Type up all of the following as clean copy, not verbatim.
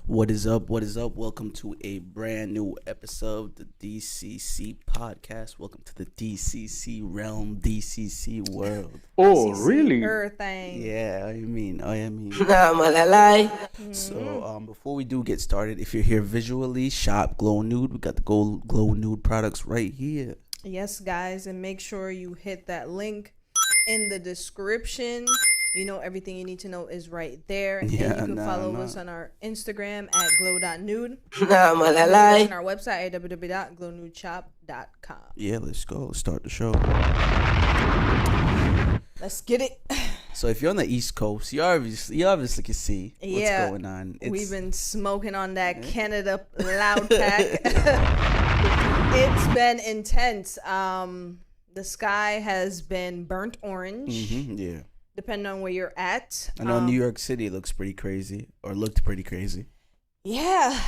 What is up? What is up? Welcome to a brand new episode of the DCC podcast. Welcome to the DCC realm, DCC world. Oh, DCC really? Everything. Yeah, I mean. Mm-hmm. So, before we do get started, if you're here visually, shop Glow Nude. We got the Glow Nude products right here. Yes, guys, and make sure you hit that link in the description. You know, everything you need to know is right there. And you can follow us on our Instagram at glow.nude. And on our website at www.glownudeshop.com. Yeah, let's go. Let's start the show. Let's get it. So if you're on the East Coast, you obviously can see what's going on. We've been smoking on that Canada loud pack. It's been intense. The sky has been burnt orange. Yeah. Depending on where you're at. I know New York City looks pretty crazy, or looked pretty crazy. Yeah,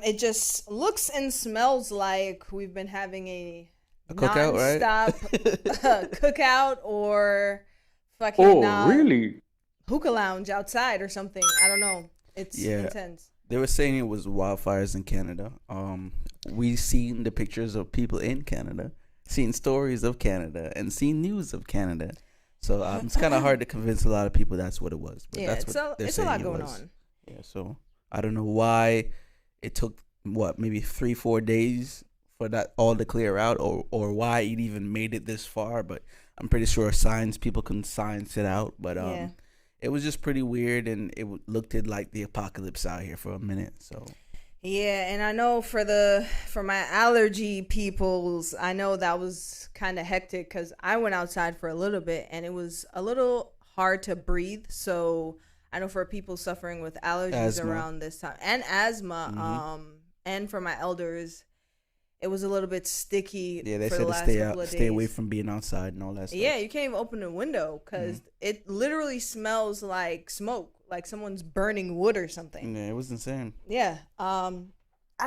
it just looks and smells like we've been having a cookout, non-stop cookout or fucking really? hookah lounge outside or something. I don't know. It's intense. They were saying it was wildfires in Canada. We seen the pictures of people in Canada, seen stories of Canada, and seen news of Canada. So it's kind of hard to convince a lot of people that's what it was. But that's what it's a lot going on. Yeah, so I don't know why it took, maybe 3-4 days for that all to clear out, or why it even made it this far. But I'm pretty sure people can science it out. But it was just pretty weird, and it looked like the apocalypse out here for a minute. So. Yeah, and I know for my allergy peoples, I know that was kind of hectic because I went outside for a little bit and it was a little hard to breathe. So I know for people suffering with allergies around this time and asthma, and for my elders, it was a little bit sticky. Yeah, they for said the to last stay away from being outside and all that stuff. Yeah, you can't even open a window because it literally smells like smoke. Like someone's burning wood or something. Yeah, it was insane. Yeah. I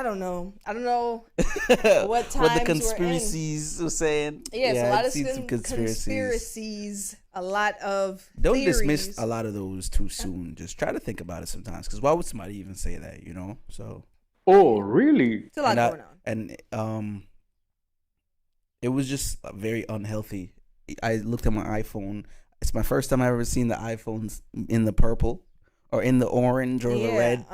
don't know what times what the conspiracies were saying. Yeah, it's a lot of conspiracies. A lot of Don't theories. dismiss a lot of those too soon. Just try to think about it sometimes. Because why would somebody even say that, you know? So. Oh, really? It's a lot going on. And it was just very unhealthy. I looked at my iPhone. It's my first time I've ever seen the iPhones in the purple. Or in the orange or the red.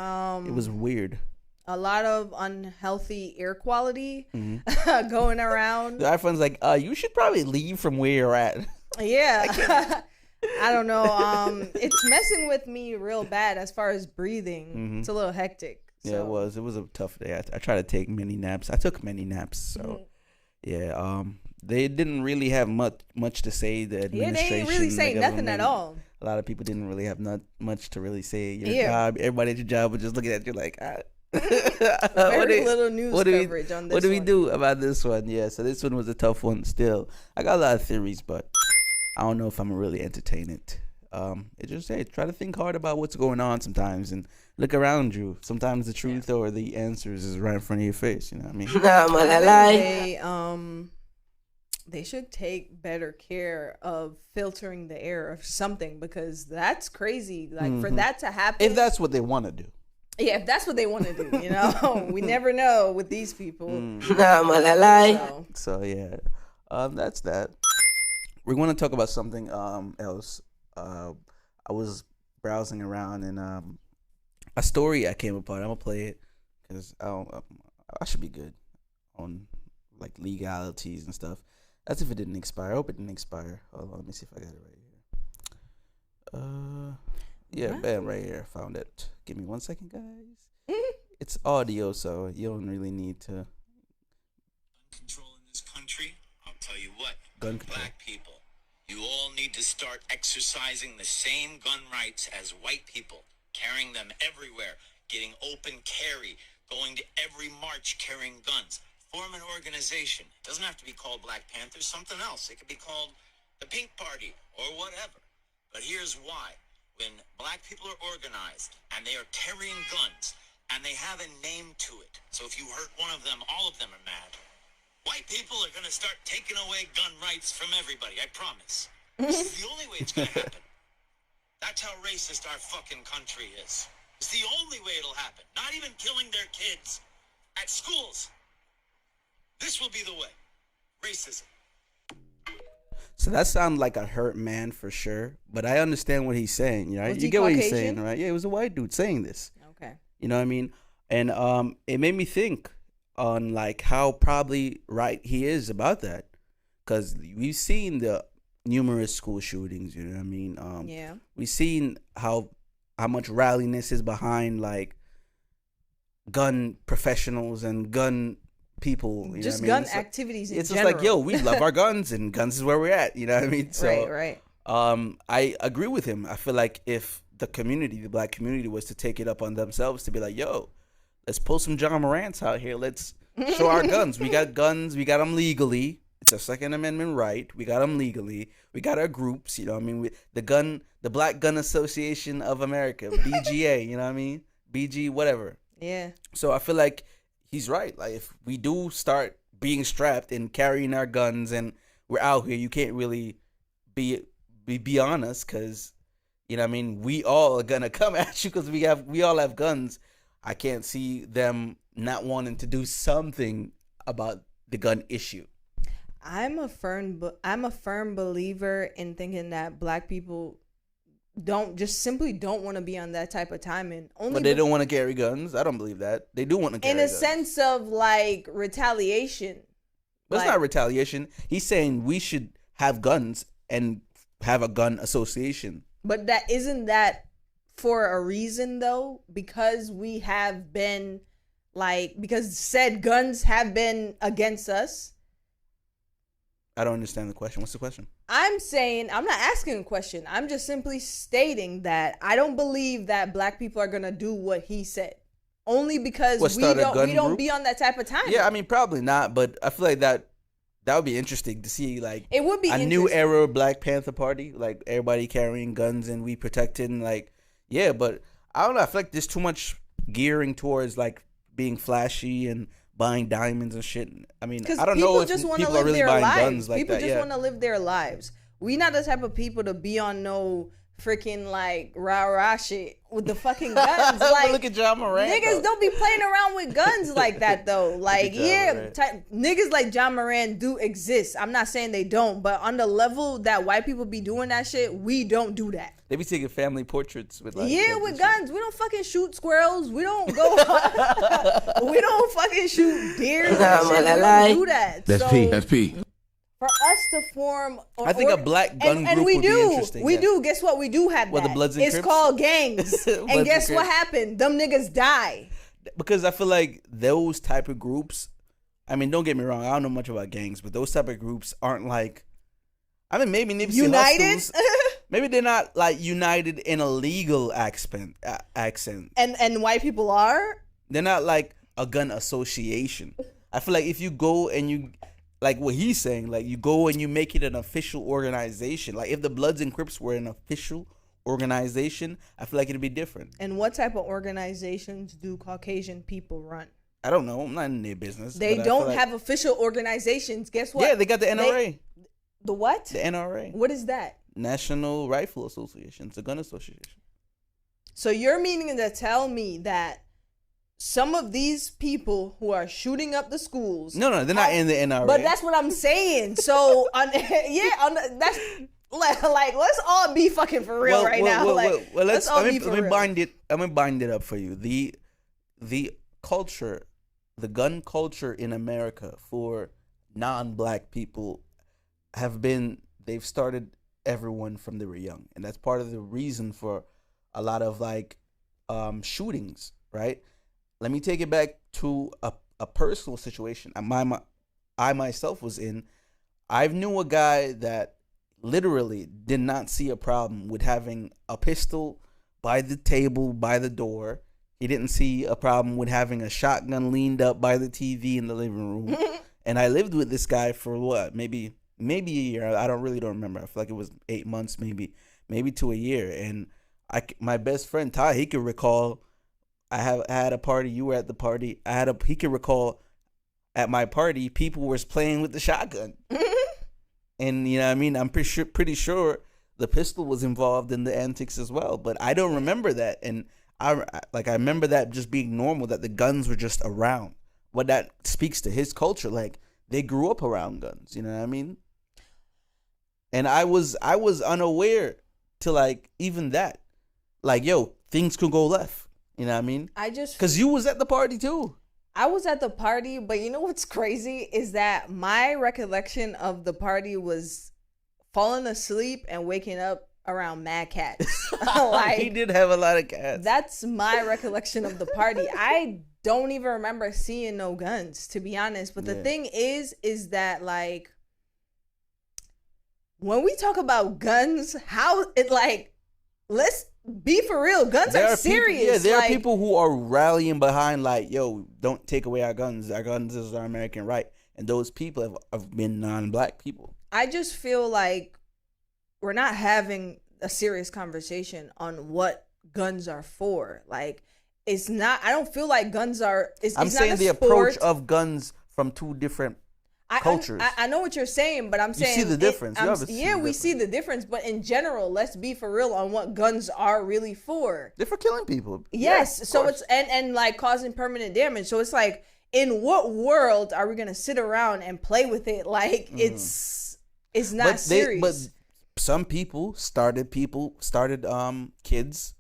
It was weird. A lot of unhealthy air quality going around. The iPhone's like, you should probably leave from where you're at. Yeah. I don't know. It's messing with me real bad as far as breathing. It's a little hectic. So. Yeah, it was. It was a tough day. I tried to take many naps. I took many naps. So, yeah. They didn't really have much to say. The administration. Yeah, they didn't really say nothing at all. A lot of people didn't really have much to really say. Your job, everybody at your job was just looking at you like, Very little news coverage on this one. What do we do about this one? Yeah, so this one was a tough one still. I got a lot of theories, but I don't know if I'm going to really entertain it. It just, try to think hard about what's going on sometimes and look around you. Sometimes the truth or the answers is right in front of your face, you know what I mean? They should take better care of filtering the air or something because that's crazy. Like for that to happen. If that's what they want to do. Yeah, if that's what they want to do, you know. We never know with these people. So yeah, that's that. We're going to talk about something else. I was browsing around and a story I came upon. I'm going to play it because I should be good on like legalities and stuff. That's if it didn't expire. I hope it didn't expire. Hold on, let me see if I got it right here. Yeah, bam, right here. Found it. Give me 1 second, guys. It's audio, so you don't really need to. Gun control in this country, I'll tell you what. Gun control. Black people, you all need to start exercising the same gun rights as white people, carrying them everywhere, getting open carry, going to every march carrying guns. Form an organization. It doesn't have to be called Black Panthers, something else. It could be called the Pink Party or whatever. But here's why. When black people are organized and they are carrying guns and they have a name to it. So if you hurt one of them, all of them are mad. White people are going to start taking away gun rights from everybody, I promise. This is the only way it's going to happen. That's how racist our fucking country is. It's the only way it'll happen. Not even killing their kids at schools. This will be the way. Racism. So that sounds like a hurt man for sure, but I understand what he's saying. You know, Was you he get what he's Caucasian? saying, right? Yeah, it was a white dude saying this. Okay. You know what I mean? And it made me think on like how probably right he is about that, because we've seen the numerous school shootings. You know what I mean? Yeah. We've seen how much ralliness is behind like gun professionals and gun people. You Just know what I mean? gun activities in It's general. just like, yo, we love our guns, and guns is where we're at. You know what I mean? So, right. I agree with him. I feel like if the black community, was to take it up on themselves to be like, yo, let's pull some John Morants out here. Let's show our guns. We got guns. We got them legally. It's a Second Amendment right. We got them legally. We got our groups. You know what I mean? The Black Gun Association of America, BGA. You know what I mean? BG, whatever. Yeah. So I feel like he's right. Like if we do start being strapped and carrying our guns and we're out here, you can't really be on us, because you know what I mean, we all are gonna come at you because we all have guns. I can't see them not wanting to do something about the gun issue. I'm a firm believer in thinking that black people don't want to be on that type of time, and only But they don't want to carry guns. I don't believe that. They do want to carry in a guns. sense of like retaliation. But it's Like- not retaliation. He's saying we should have guns and have a gun association. But isn't that for a reason though? Because we have been because said guns have been against us. I don't understand the question. What's the question? I'm saying, I'm not asking a question. I'm just simply stating that I don't believe that black people are gonna do what he said. Only because What, we start a don't gun group? be on that type of time. Yeah, I mean, probably not, but I feel like that would be interesting to see, like, It would be a new interesting. era Black Panther Party, like everybody carrying guns and we protecting, like, yeah, but I don't know. I feel like there's too much gearing towards like being flashy and buying diamonds and shit. I mean, I don't know if just wanna people are live really their buying lives. guns like people that. just Yeah, want to live their lives. We not the type of people to be on no freaking like rah shit with the fucking guns. But Like, look at John Morant. niggas though. don't be playing around with guns like that though. Like, John yeah, Morant. niggas like John Moran do exist. I'm not saying they don't, but on the level that white people be doing that shit, we don't do that. They be taking family portraits with like Yeah, guns with and shit. guns. We don't fucking shoot squirrels. We don't go. We don't fucking shoot deer. We don't do that. That's So, P. That's P. for us to form, I think a black gun and group we would be do. interesting, We yeah. do. Guess what? We do have What, the that. Bloods and It's Crips? called gangs. Bloods And and guess what Crips. happened? Them niggas die. Because I feel like those type of groups, I mean, don't get me wrong, I don't know much about gangs, but those type of groups aren't like, I mean, maybe Nipsey United. Hussle's, maybe they're not like united in a legal accent. and white people are. They're not like a gun association. I feel like if you go and you, like what he's saying, like you go and you make it an official organization, like if the Bloods and Crips were an official organization, I feel like it'd be different. And what type of organizations do Caucasian people run? I don't know. I'm not in their business. They but I feel don't like- have official organizations. Guess what? Yeah, they got the NRA. The what? The NRA. What is that? National Rifle Association. It's a gun association. So you're meaning to tell me that some of these people who are shooting up the schools, No, they're not in the NRA. but that's what I'm saying. So that's like let's all be fucking for real now. Let's all be for let me real. bind it. Let me bind it up for you. The culture, the gun culture in America for non-black people they've started everyone from they were young, and that's part of the reason for a lot of like shootings, right? Let me take it back to a personal situation. I myself was in. I knew a guy that literally did not see a problem with having a pistol by the table, by the door. He didn't see a problem with having a shotgun leaned up by the TV in the living room. And I lived with this guy for what, maybe a year. I don't remember. I feel like it was 8 months, maybe to a year. And my best friend Ty, he could recall. I had a party. You were at the party. He could recall at my party, people was playing with the shotgun. And you know what I mean? I'm pretty sure the pistol was involved in the antics as well. But I don't remember that. And I remember that just being normal, that the guns were just around. But that speaks to his culture. Like, they grew up around guns. You know what I mean? And I was unaware to, like, even that. Like, yo, things could go left. You know what I mean? Because you was at the party too. I was at the party, but you know what's crazy is that my recollection of the party was falling asleep and waking up around mad cats. Like, he did have a lot of cats. That's my recollection of the party. I don't even remember seeing no guns, to be honest. But the thing is that, like, when we talk about guns, let's be for real. Guns are serious. There are people who are rallying behind, like, yo, don't take away our guns. Our guns is our American right. And those people have been non-black people. I just feel like we're not having a serious conversation on what guns are for. Like, it's not. I don't feel like guns are. I'm saying the approach of guns from two different cultures. I know what you're saying, but I'm saying you see the difference. We see the difference. But in general, let's be for real on what guns are really for. They're for killing people. Yes. Yeah, so it's and like causing permanent damage. So it's like, in what world are we gonna sit around and play with it? Like, it's not serious. But some people started kids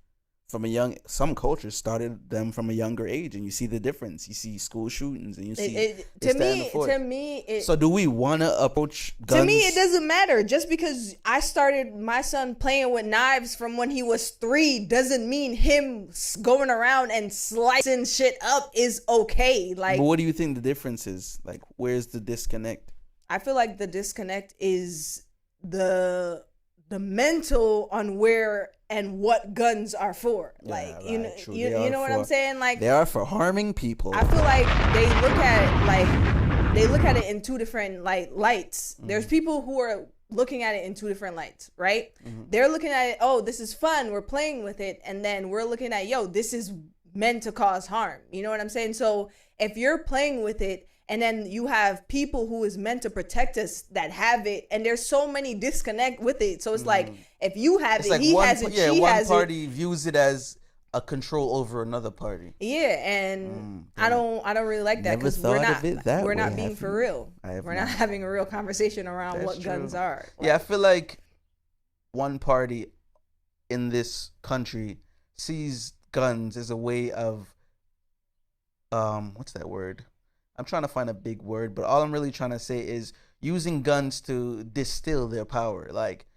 from some cultures started them from a younger age, and you see the difference. You see school shootings, and you see to me. So do we want to approach guns? To me, it doesn't matter. Just because I started my son playing with knives from when he was 3 doesn't mean him going around and slicing shit up is okay. Like, but what do you think the difference is? Like, where's the disconnect? I feel like the disconnect is the mental on where and what guns are for. Like, you know what I'm saying? Like, they are for harming people. I feel like they look at it in two different lights. Mm-hmm. There's people who are looking at it in two different lights, right? Mm-hmm. They're looking at it, oh, this is fun, we're playing with it, and then we're looking at, yo, this is meant to cause harm. You know what I'm saying? So if you're playing with it, and then you have people who is meant to protect us that have it, and there's so many disconnect with it. So it's like, if you have it, he has it, she has it. One party views it as a control over another party. Yeah, and I don't really like that, because we're not being for real. We're not having a real conversation around what guns are. Like, yeah, I feel like one party in this country sees guns as a way of what's that word? I'm trying to find a big word, but all I'm really trying to say is using guns to distill their power. Like,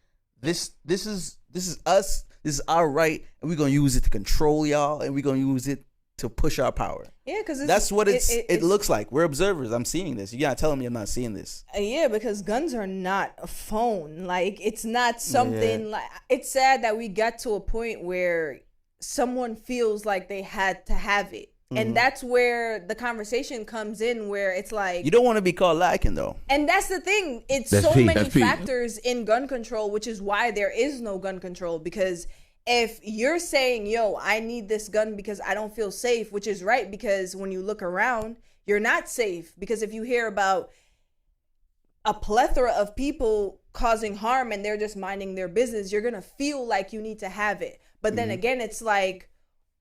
this is us. This is our right, and we're gonna use it to control y'all, and we're gonna use it to push our power. Yeah, because that's what it looks like. We're observers. I'm seeing this. You gotta tell me I'm not seeing this. Yeah, because guns are not a phone. Like, it's not something like. It's sad that we got to a point where someone feels like they had to have it. And that's where the conversation comes in, where it's like, you don't want to be called lacking, though. And that's the thing. It's so many factors in gun control, which is why there is no gun control. Because if you're saying, yo, I need this gun because I don't feel safe, which is right, because when you look around, you're not safe. Because if you hear about a plethora of people causing harm and they're just minding their business, you're going to feel like you need to have it. But then again, it's like,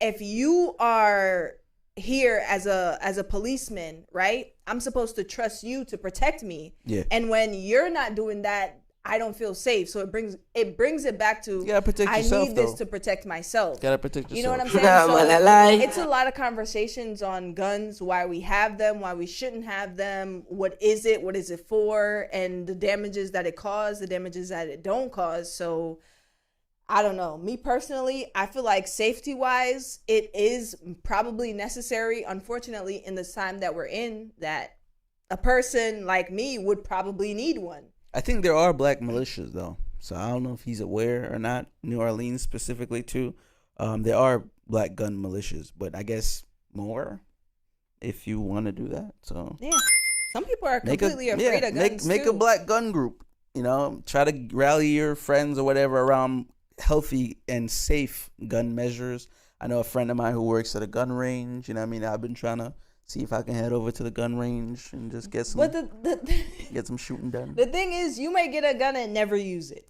if you are here as a policeman, right? I'm supposed to trust you to protect me. Yeah. And when you're not doing that, I don't feel safe. So it brings it back to, you gotta protect yourself, I need this to protect myself. Gotta protect yourself. You know what I'm saying? So it's a lot of conversations on guns, why we have them, why we shouldn't have them, what is it for, and the damages that it causes, the damages that it don't cause. So I don't know. Me personally, I feel like safety-wise, it is probably necessary, unfortunately, in this time that we're in, that a person like me would probably need one. I think there are black militias, though. So I don't know if he's aware or not. New Orleans specifically, too. There are black gun militias, but I guess more if you want to do that. So yeah. Some people are completely afraid of guns, make a black gun group. You know, try to rally your friends or whatever around healthy and safe gun measures. I know a friend of mine who works at a gun range. You know what I mean? I've been trying to See if I can head over to the gun range and just get some get some shooting done. The thing is, you may get a gun and never use it.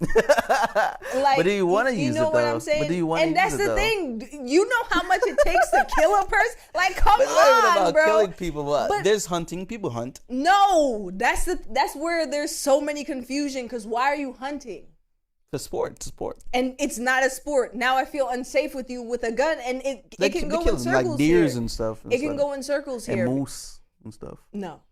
Like, but do you want to use it though? What I'm saying? But do you want to use it And that's the thing. You know how much it takes to kill a person? Like, come but it's not even on, about bro. killing people. But there's hunting. People hunt. No, that's where there's so many confusion. Because why are you hunting? It's a sport. And it's not a sport. Now I feel unsafe with you with a gun, and it can go in circles like deers here. And stuff. It can go in circles here. And moose and stuff. No.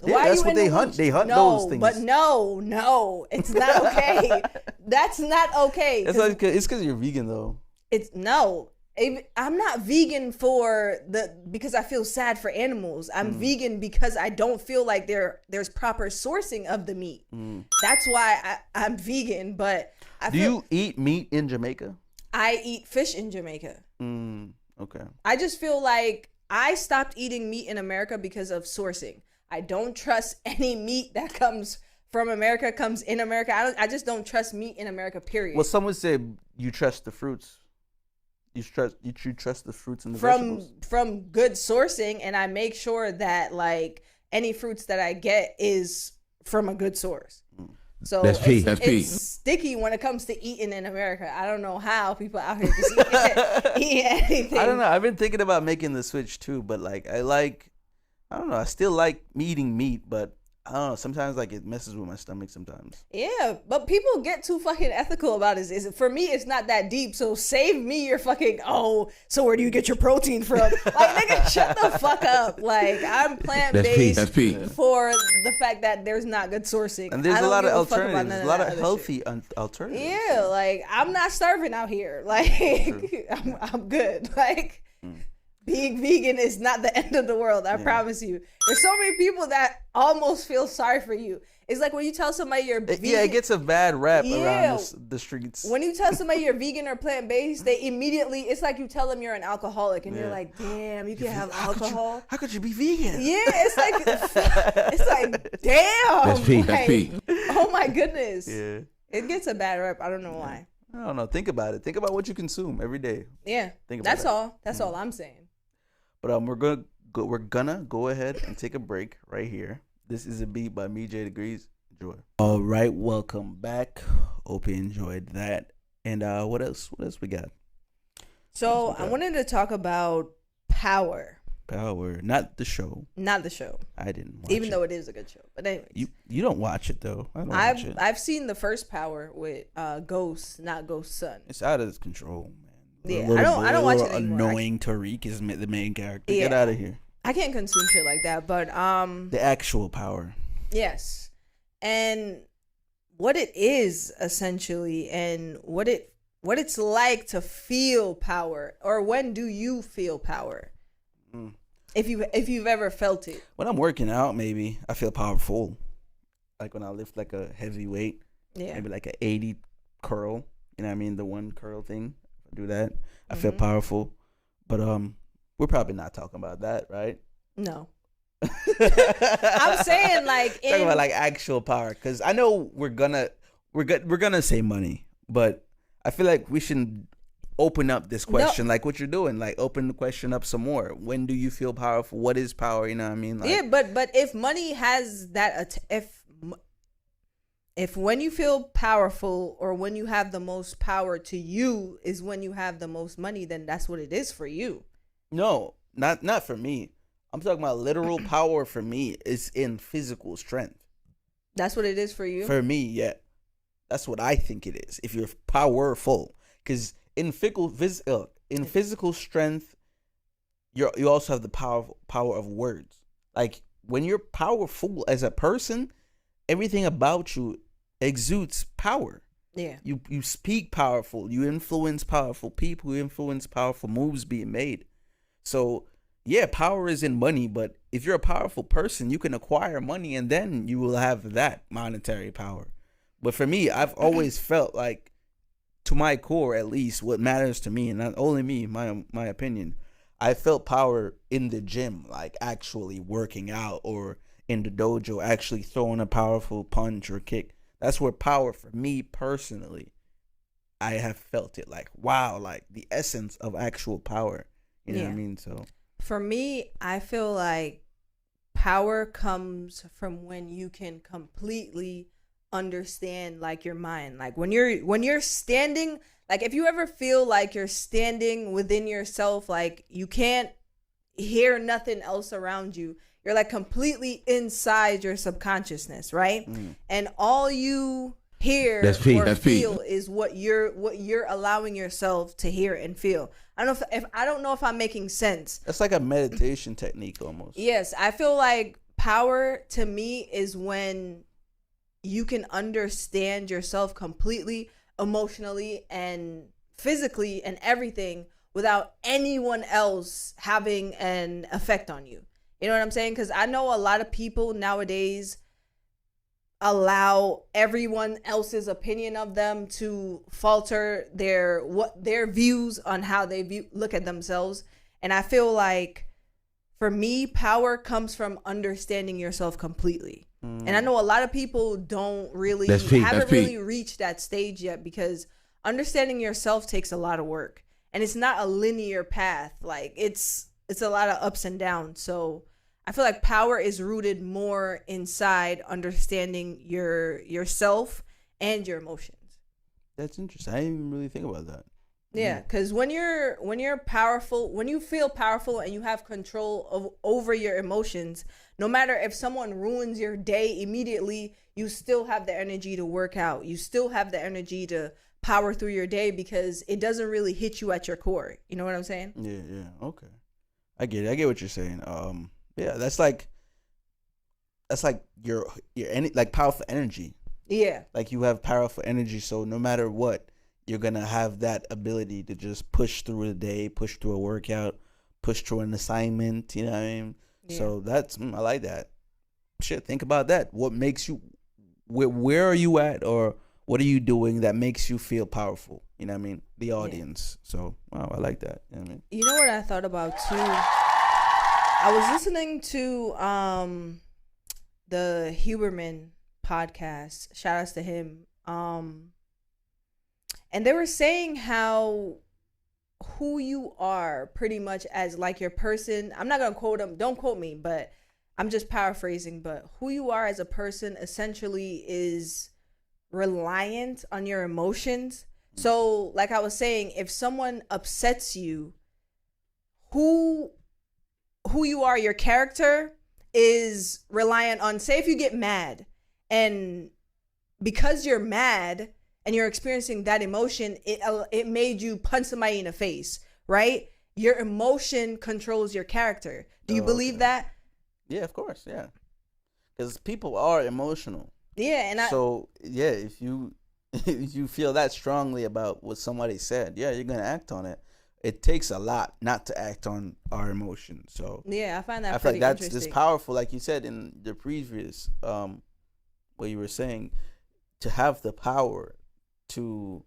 Yeah, Why that's what they hunt. They hunt those things. But no, it's not okay. That's not okay. It's because you're vegan though. I'm not vegan because I feel sad for animals. I'm vegan because I don't feel like there's proper sourcing of the meat. That's why I'm vegan. But do you eat meat in Jamaica? I eat fish in Jamaica. Okay. I just feel like I stopped eating meat in America because of sourcing. I don't trust any meat that comes from America, comes in America. I just don't trust meat in America, period. Well, some would say you trust the fruits. You trust the fruits and the vegetables? From good sourcing, and I make sure that like any fruits that I get is from a good source. So it's sticky when it comes to eating in America. I don't know how people out here just eat anything. I don't know. I've been thinking about making the switch too, but like I don't know. I still like eating meat, but I don't know. Sometimes like it messes with my stomach sometimes. Yeah, but people get too fucking ethical about it. For me, it's not that deep. So save me your fucking, so where do you get your protein from? Like, nigga, shut the fuck up. Like, I'm plant-based for the fact that there's not good sourcing. And there's a lot of alternatives. A lot of healthy alternatives. Yeah, like, I'm not starving out here. Like, I'm good. Like... Being vegan is not the end of the world. I promise you. There's so many people that almost feel sorry for you. It's like when you tell somebody you're vegan. Yeah, it gets a bad rap around the streets. When you tell somebody you're vegan or plant-based, they immediately, it's like you tell them you're an alcoholic and you're like, damn, you can have alcohol. How could you be vegan? Yeah, it's like, damn. That's Pete. Oh my goodness. Yeah. It gets a bad rap. I don't know why. I don't know. Think about it. Think about what you consume every day. Yeah. Think about That's all. That's all I'm saying. But we're gonna go ahead and take a break right here. This is a beat by me, J Degrees. Enjoy. All right, welcome back. Hope you enjoyed that. And what else? What else we got? So I wanted to talk about Power. Power, not the show. Not the show. I didn't watch Even though it is a good show. But anyway. You don't watch it though. I don't watch it. I've seen the first Power with Ghost, not Ghost's son. It's out of control, man. Yeah, I don't watch it anymore. Annoying Tariq is the main character. Yeah. Get out of here. I can't consume shit like that, but the actual Power. Yes. And what it is essentially, and what it's like to feel power, or when do you feel power? If you've ever felt it. When I'm working out, maybe I feel powerful. Like when I lift like a heavy weight. Yeah. Maybe like an 80 curl. You know what I mean? The one curl thing. Do that. I feel powerful. But we're probably not talking about that, right? No. I'm saying like talking about like actual power, because I know we're gonna say money, but I feel like we should open up this question, like what you're doing, like open the question up some more. When do you feel powerful? What is power? You know what I mean? Like, yeah, but if money has that, if when you feel powerful, or when you have the most power to you is when you have the most money, then that's what it is for you. No, not for me. I'm talking about literal power. For me is in physical strength. That's what it is for you? For me, yeah. That's what I think it is. If you're powerful. Because in physical strength, you also have the power of words. Like when you're powerful as a person, everything about you exudes power. Yeah. You speak powerful. You influence powerful people. You influence powerful moves being made. So, yeah, power is in money. But if you're a powerful person, you can acquire money and then you will have that monetary power. But for me, I've always felt like, to my core at least, what matters to me, and not only me, my opinion, I felt power in the gym, like actually working out, or in the dojo, actually throwing a powerful punch or kick. That's where power, for me personally, I have felt it like, wow, like the essence of actual power. You know what I mean? So for me, I feel like power comes from when you can completely understand like your mind. Like when you're standing, like if you ever feel like you're standing within yourself, like you can't hear nothing else around you. You're like completely inside your subconsciousness, right? And all you hear or feel is what you're allowing yourself to hear and feel. I don't know if I'm making sense. That's like a meditation technique almost. Yes, I feel like power to me is when you can understand yourself completely, emotionally and physically and everything without anyone else having an effect on you. You know what I'm saying? Because I know a lot of people nowadays allow everyone else's opinion of them to falter their views on how they look at themselves. And I feel like for me, power comes from understanding yourself completely. And I know a lot of people haven't really reached that stage yet, because understanding yourself takes a lot of work, and it's not a linear path. Like it's a lot of ups and downs. So I feel like power is rooted more inside understanding yourself and your emotions. That's interesting. I didn't even really think about that. Yeah, because when you're powerful, when you feel powerful and you have control over your emotions, no matter if someone ruins your day immediately, you still have the energy to work out. You still have the energy to power through your day because it doesn't really hit you at your core. You know what I'm saying? Yeah. Okay. I get it. I get what you're saying. Yeah, that's like your like powerful energy. Yeah. Like you have powerful energy, so no matter what, you're gonna have that ability to just push through the day, push through a workout, push through an assignment. You know what I mean? Yeah. So that's I like that. Shit, think about that. What makes you? Where are you at, or what are you doing that makes you feel powerful? You know what I mean? The audience. Yeah. So wow, I like that. You know what I mean? You know what I thought about too? I was listening to the Huberman podcast. Shout outs to him. And they were saying how who you are pretty much as like your person. I'm not going to quote them. Don't quote me, but I'm just paraphrasing. But who you are as a person essentially is reliant on your emotions. So like I was saying, if someone upsets you, who you are, your character is reliant on, say if you get mad, and because you're mad and you're experiencing that emotion, it made you punch somebody in the face, right? Your emotion controls your character. Do you believe that? Yeah, of course, yeah. Because people are emotional. Yeah, and so yeah, if you feel that strongly about what somebody said, yeah, you're gonna act on it. It takes a lot not to act on our emotions. So yeah, I find that I feel like that's interesting. just powerful, like you said in the previous what you were saying, to have the power to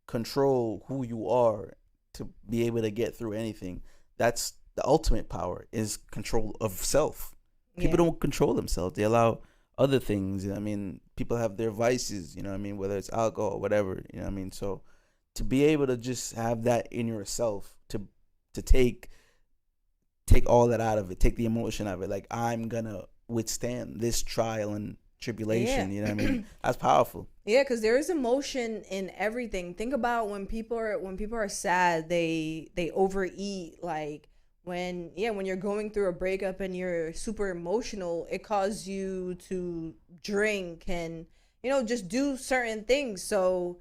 control who you are, to be able to get through anything. That's the ultimate power, is control of self. People don't control themselves. They allow other things. You know what I mean? People have their vices, you know what I mean? Whether it's alcohol or whatever, you know what I mean? So to be able to just have that in yourself, to take all that out of it, take the emotion out of it. Like, I'm going to withstand this trial and tribulation, you know what I mean? That's powerful. Yeah, because there is emotion in everything. Think about when people are sad, they overeat. Like when you're going through a breakup and you're super emotional, it causes you to drink and just do certain things. So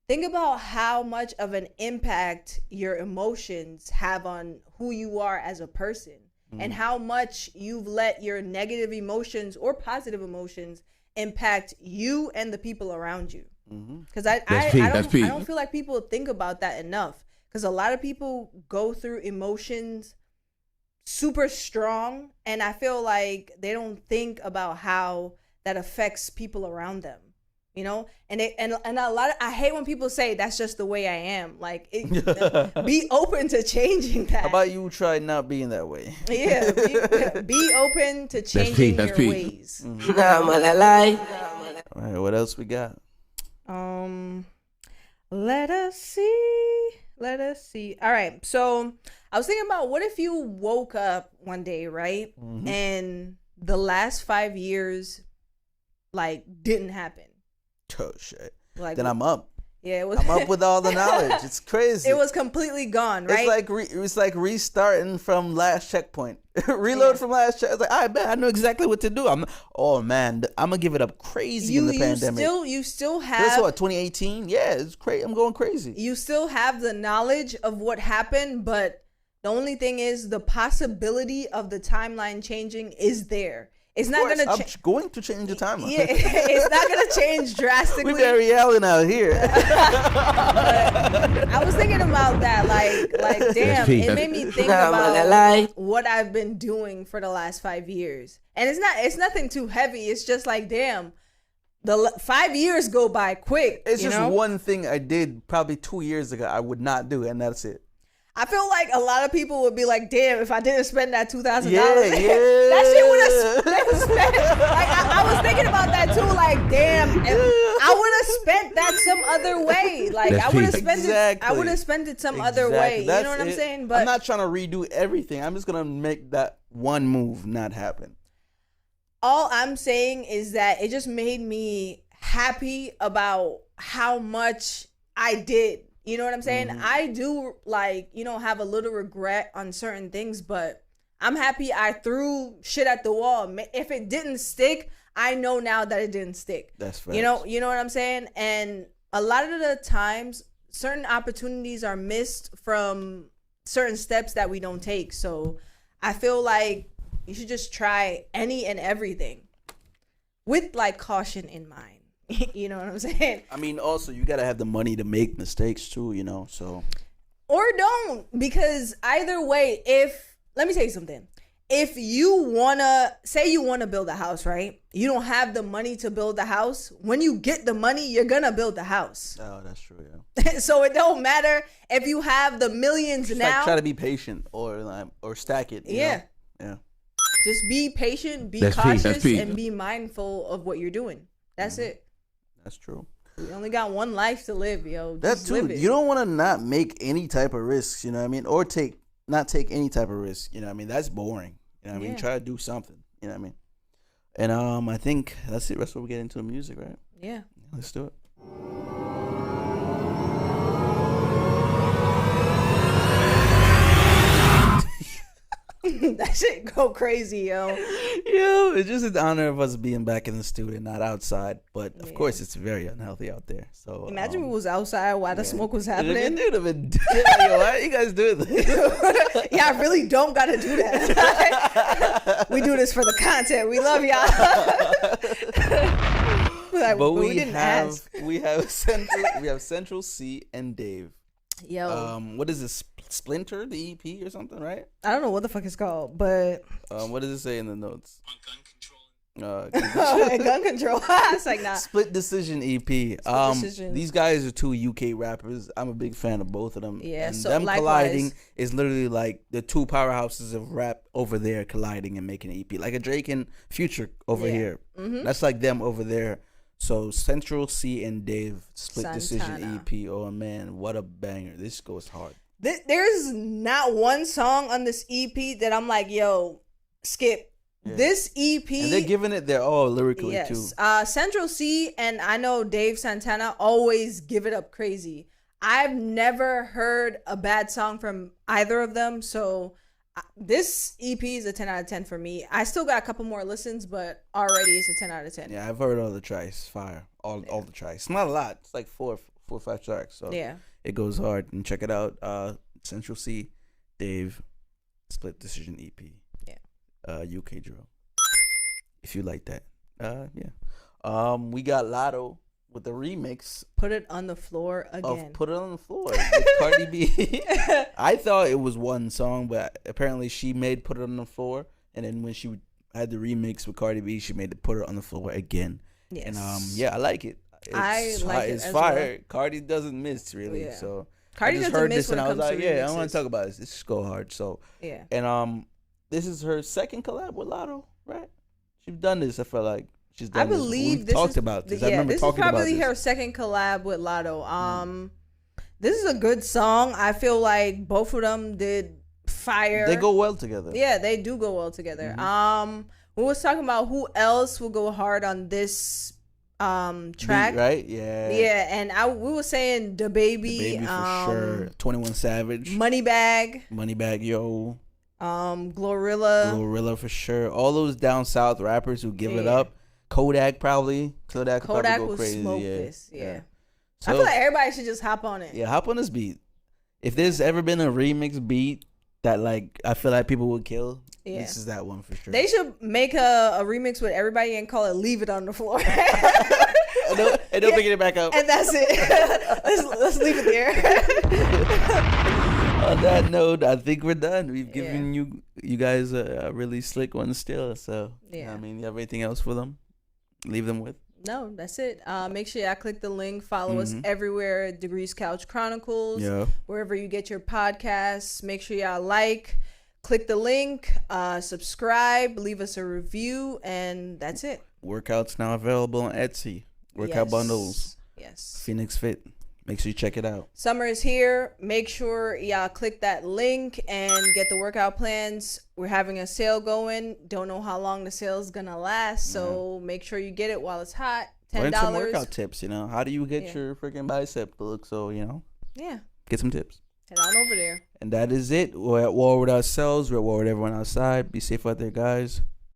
think about how much of an impact your emotions have on who you are as a person, and how much you've let your negative emotions or positive emotions impact you and the people around you. Because I don't feel like people think about that enough. Because a lot of people go through emotions super strong, and I feel like they don't think about how that affects people around them. And a lot of, I hate when people say that's just the way I am. Like, be open to changing that. How about you try not being that way? Yeah, be open to changing your ways. All right, what else we got? Let us see. All right, so I was thinking about, what if you woke up one day, right? And the last 5 years like didn't happen. Oh shit. Like Then I'm up. Yeah, it was. I'm up with all the knowledge. It's crazy. It was completely gone, right? It's like restarting from last checkpoint. Reload from last check. It's like, I bet I know exactly what to do. Oh man, I'm gonna give it up crazy in the pandemic. You still have. This what 2018? Yeah, it's crazy. I'm going crazy. You still have the knowledge of what happened, but the only thing is the possibility of the timeline changing is there. It's not going to change. I'm going to change the timeline. Yeah, it's not going to change drastically. We Barry Allen out here. I was thinking about that. Like, damn, it made me think about what I've been doing for the last 5 years. And it's nothing too heavy. It's just like, damn, the 5 years go by quick. It's just one thing I did probably 2 years ago I would not do, and that's it. I feel like a lot of people would be like, damn, if I didn't spend that $2,000, yeah. that shit would have spent. Like, I was thinking about that too. Like, damn, I would have spent that some other way. Like, I would have spent it. I would have spent it some other way. You know what I'm saying? But I'm not trying to redo everything. I'm just gonna make that one move not happen. All I'm saying is that it just made me happy about how much I did. You know what I'm saying? Mm-hmm. I do, like, have a little regret on certain things, but I'm happy I threw shit at the wall. If it didn't stick, I know now that it didn't stick. That's right. You know what I'm saying? And a lot of the times, certain opportunities are missed from certain steps that we don't take. So I feel like you should just try any and everything with, like, caution in mind. You know what I'm saying? I mean, also, you got to have the money to make mistakes too, so. Or don't, because either way, let me tell you something. If you want to build a house, right? You don't have the money to build the house. When you get the money, you're going to build the house. Oh, that's true, yeah. So it don't matter if you have the millions just now. Like, try to be patient or stack it. Yeah. Yeah. Just be patient, be that's cautious, peace. and be mindful of what you're doing. That's it. That's true. We only got one life to live, yo. That's true. Live it. You don't want to not make any type of risks, you know what I mean? Or not take any type of risk, you know what I mean? That's boring. You know what I mean? Try to do something, you know what I mean? And I think that's it. That's where we get into the music, right? Yeah. Let's do it. That shit go crazy, yo. Yo, it's just an honor of us being back in the studio, not outside. But of course, it's very unhealthy out there. So imagine we was outside while the smoke was happening. Yo, why you guys doing this? Yeah, I really don't gotta do that. We do this for the content. We love y'all. But we didn't ask. We have Central C and Dave. Yo. What is this? Splinter, the EP or something, right? I don't know what the fuck it's called, but what does it say in the notes? On gun control. Gun control. It's like, nah. Split Decision EP. Decision. These guys are two UK rappers. I'm a big fan of both of them. Yeah, and so them likewise. colliding is literally like the two powerhouses of rap over there colliding and making an EP, like a Drake and Future over here. Mm-hmm. That's like them over there. So Central C and Dave Split Decision EP. Oh man, what a banger! This goes hard. There's not one song on this EP that I'm like, yo, skip. Yeah. This EP. And they're giving it their all lyrically, too. Central C and I know Dave Santana always give it up crazy. I've never heard a bad song from either of them. So this EP is a 10 out of 10 for me. I still got a couple more listens, but already it's a 10 out of 10. Yeah, I've heard all the tracks. Fire. All the tracks. It's not a lot. It's like four or five tracks. So yeah. It goes hard, and check it out. Central C, Dave, Split Decision EP. Yeah. UK drill. If you like that. Yeah. We got Latto with the remix. Put It on the Floor again. Put It on the Floor with Cardi B. I thought it was one song, but apparently she made Put It on the Floor, and then when she had the remix with Cardi B, she made Put It on the Floor again. Yes. And I like it. It's fire. Well. Cardi doesn't miss really. Yeah. So Cardi I just heard this and I was like, I want to talk about this. This is go hard. So yeah. And this is her second collab with Latto, right? She's done this. I feel like she's done. I believe this. We've talked about this. I remember talking about this. This is probably her second collab with Latto. This is a good song. I feel like both of them did fire. They go well together. Yeah, they do go well together. Mm-hmm. we was talking about who else will go hard on this track, Beat, right? Yeah. Yeah, and we were saying the baby for sure. 21 Savage. Moneybagg, yo. Glorilla For sure. All those down south rappers who give it up. Kodak probably. Kodak could probably go will crazy. smoke this. Yeah. So, I feel like everybody should just hop on it. Yeah, hop on this beat. If there's ever been a remix beat that like I feel like people would kill, this is that one for sure. They should make a remix with everybody and call it "Leave It on the Floor." and don't pick it back up. And that's it. let's leave it there. On that note, I think we're done. We've given you guys a really slick one still. So I mean, you have anything else for them? Leave them with? No, that's it. Make sure y'all click the link. Follow us everywhere. Degrees Couch Chronicles. Yeah. Wherever you get your podcasts. Make sure y'all like. Click the link. Subscribe. Leave us a review. And that's it. Workouts now available on Etsy. Workout bundles. Yes. Phoenixfit. Make sure you check it out. Summer is here. Make sure y'all click that link and get the workout plans. We're having a sale going. Don't know how long the sale is going to last. So make sure you get it while it's hot. $10. Learn some workout tips, How do you get your freaking bicep to look so, Yeah. Get some tips. Head on over there. And that is it. We're at war with ourselves. We're at war with everyone outside. Be safe out there, guys.